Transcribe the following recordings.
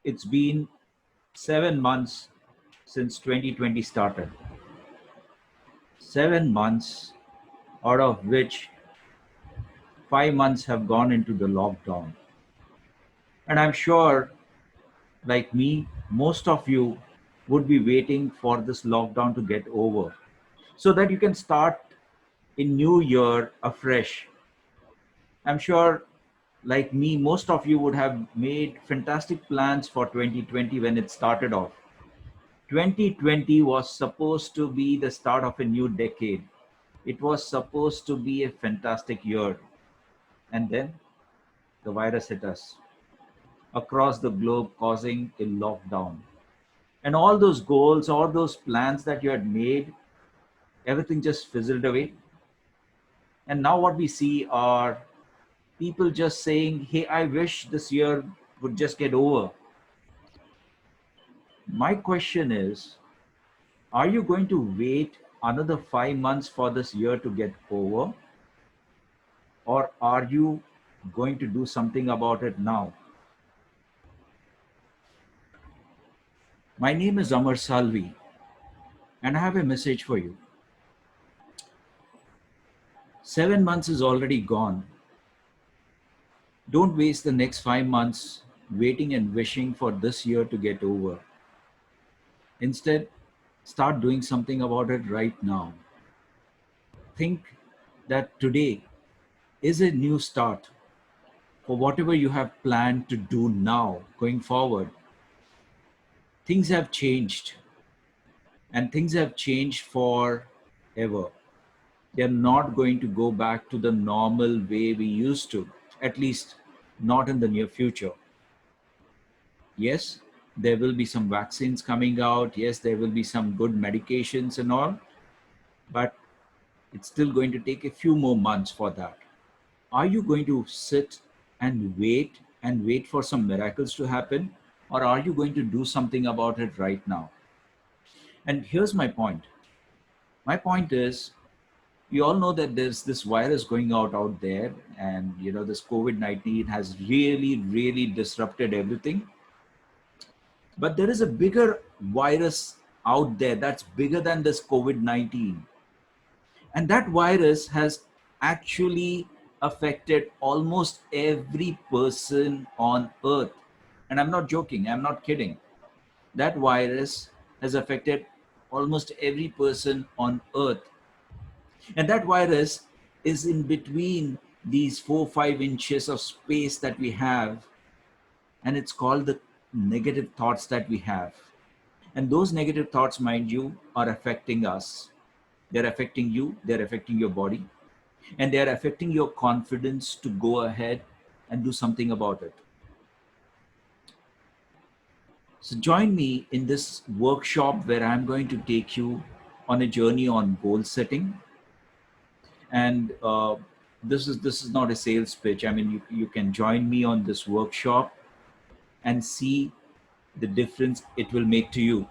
It's been 7 months since 2020 started. 7 months, out of which 5 months have gone into the lockdown. And I'm sure, like me, most of you would be waiting for this lockdown to get over so that you can start in new year afresh. I'm sure, like me, most of you would have made fantastic plans for 2020 when it started off. 2020 was supposed to be the start of a new decade. It was supposed to be a fantastic year. And then the virus hit us across the globe, causing a lockdown. And all those goals, all those plans that you had made, everything just fizzled away. And now what we see are people just saying, hey, I wish this year would just get over. My question is, are you going to wait another 5 months for this year to get over? Or are you going to do something about it now? My name is Amar Salvi, and I have a message for you. 7 months is already gone. Don't waste the next 5 months waiting and wishing for this year to get over. Instead, start doing something about it right now. Think that today is a new start for whatever you have planned to do now going forward. Things have changed, and things have changed forever. They're not going to go back to the normal way we used to, at least not in the near future. Yes, there will be some vaccines coming out. Yes, there will be some good medications and all, but it's still going to take a few more months for that. Are you going to sit and wait for some miracles to happen? Or are you going to do something about it right now? And here's my point. My point is, we all know that there's this virus going out there, and this COVID-19 has really disrupted everything. But there is a bigger virus out there that's bigger than this COVID-19. And that virus has actually affected almost every person on earth. And I'm not joking, I'm not kidding. That virus has affected almost every person on earth. And that virus is in between these 4 5 inches of space that we have. And it's called the negative thoughts that we have. And those negative thoughts, mind you, are affecting us. They're affecting you, they're affecting your body, and they're affecting your confidence to go ahead and do something about it. So join me in this workshop where I'm going to take you on a journey on goal setting. And this is not a sales pitch. I mean, you can join me on this workshop and see the difference it will make to you.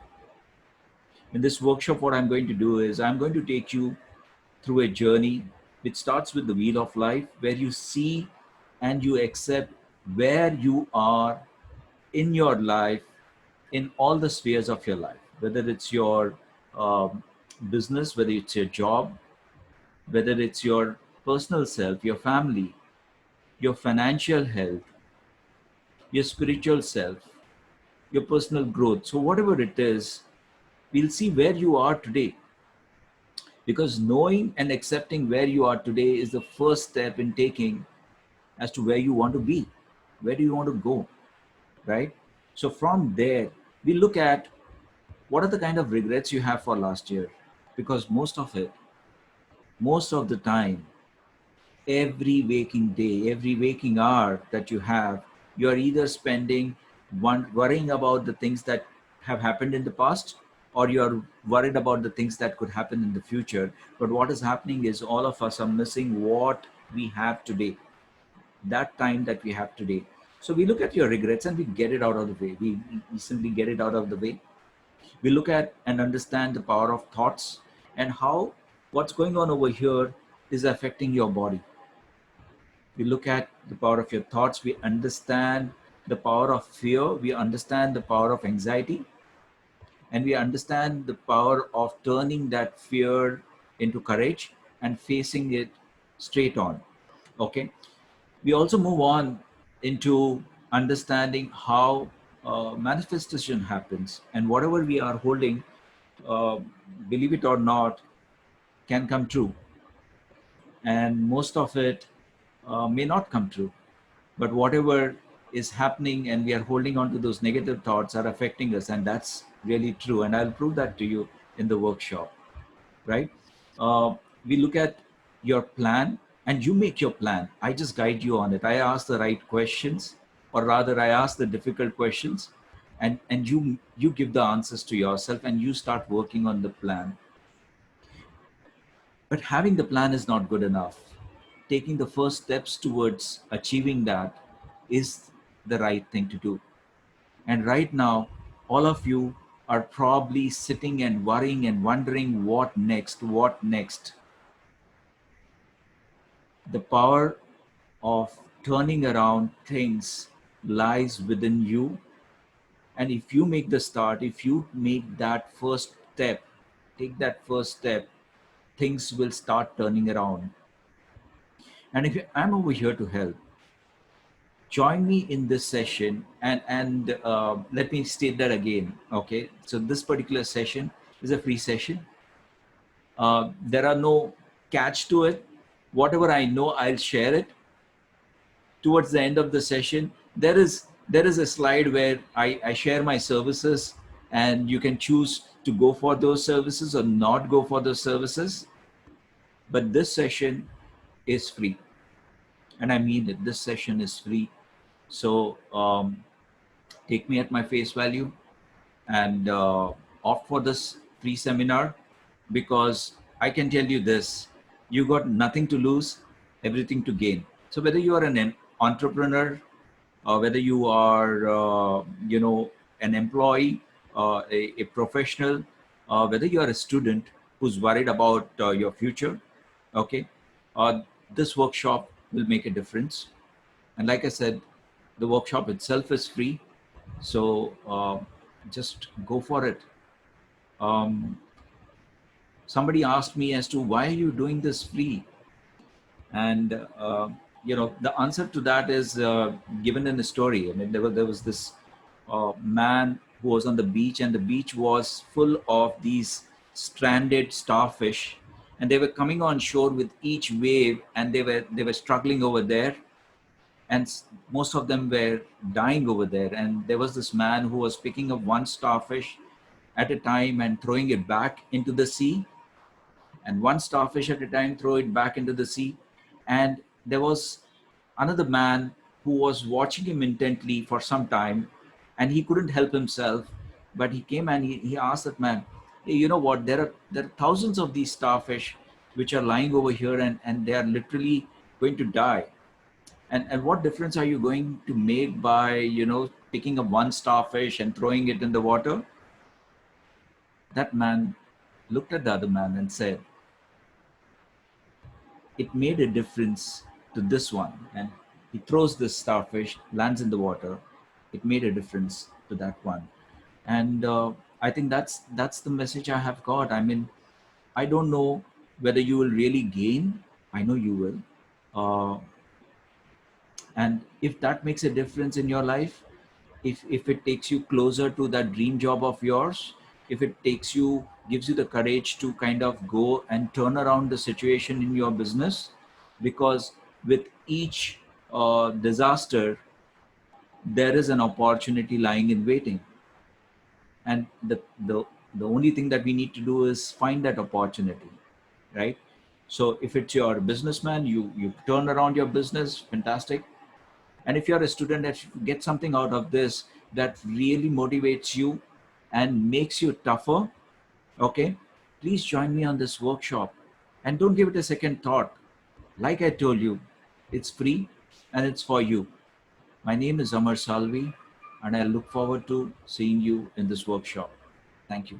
In this workshop, what I'm going to do is I'm going to take you through a journey which starts with the wheel of life, where you see and you accept where you are in your life, in all the spheres of your life, whether it's your um, business, whether it's your job, whether it's your personal self, your family, your financial health, your spiritual self, your personal growth. So, whatever it is, we'll see where you are today, because knowing and accepting where you are today is the first step in taking as to where you want to be, where do you want to go, right? So from there, we look at what are the kind of regrets you have for last year, because most of the time, every waking day, every waking hour that you have, you are either spending one worrying about the things that have happened in the past, or you are worried about the things that could happen in the future. But what is happening is all of us are missing what we have today, that time that we have today. So we look at your regrets and we get it out of the way. We simply get it out of the way. We look at and understand the power of thoughts, and how what's going on over here is affecting your body. We look at the power of your thoughts. We understand the power of fear, we understand the power of anxiety, and we understand the power of turning that fear into courage and facing it straight on. Okay. We also move on into understanding how manifestation happens, and whatever we are holding, uh, believe it or not, can come true, and most of it may not come true. But whatever is happening and we are holding on to those negative thoughts are affecting us, and that's really true. And I'll prove that to you in the workshop, right? Uh, we look at your plan, and you make your plan. I just guide you on it. I ask the right questions, or rather, I ask the difficult questions, and you give the answers to yourself, and you start working on the plan. But having the plan is not good enough. Taking the first steps towards achieving that is the right thing to do. And right now, all of you are probably sitting and worrying and wondering what next, what next. The power of turning around things lies within you. And if you make the start, if you make that first step, take that first step, things will start turning around. And if I'm over here to help, join me in this session. And let me state that again. Okay, so this particular session is a free session. There are no catch to it. Whatever I know, I'll share it. Towards the end of the session, there is a slide where I share my services, and you can choose to go for those services or not go for those services. But this session is free, and I mean it. This session is free. So take me at my face value, and opt for this free seminar, because I can tell you this: you got nothing to lose, everything to gain. So whether you are an entrepreneur, whether you are, an employee, a professional, whether you are a student who's worried about your future, okay, uh, this workshop will make a difference. And like I said, the workshop itself is free. So just go for it. Um, Somebody asked me as to why are you doing this free, and the answer to that is given in a story. I mean, there was this man who was on the beach, and the beach was full of these stranded starfish, and they were coming on shore with each wave, and they were struggling over there, and most of them were dying over there. And there was this man who was picking up one starfish at a time and throwing it back into the sea, and one starfish at a time, throw it back into the sea. And there was another man who was watching him intently for some time, and he couldn't help himself. But he came and he asked that man, hey, you know what, there are thousands of these starfish which are lying over here, and they are literally going to die. And what difference are you going to make by picking up one starfish and throwing it in the water? That man looked at the other man and said, it made a difference to this one. And he throws this starfish, lands in the water. It made a difference to that one. And I think that's the message I have got. I mean, I don't know whether you will really gain. I know you will. And if that makes a difference in your life, if it takes you closer to that dream job of yours, if it takes you, gives you the courage to kind of go and turn around the situation in your business, because with each disaster there is an opportunity lying in waiting. And the only thing that we need to do is find that opportunity, right? So if it's your businessman, you turn around your business, fantastic. And if you're a student, that you get something out of this that really motivates you and makes you tougher, okay, please join me on this workshop, and don't give it a second thought. Like I told you, it's free and it's for you. My name is Amar Salvi, and I look forward to seeing you in this workshop. Thank you.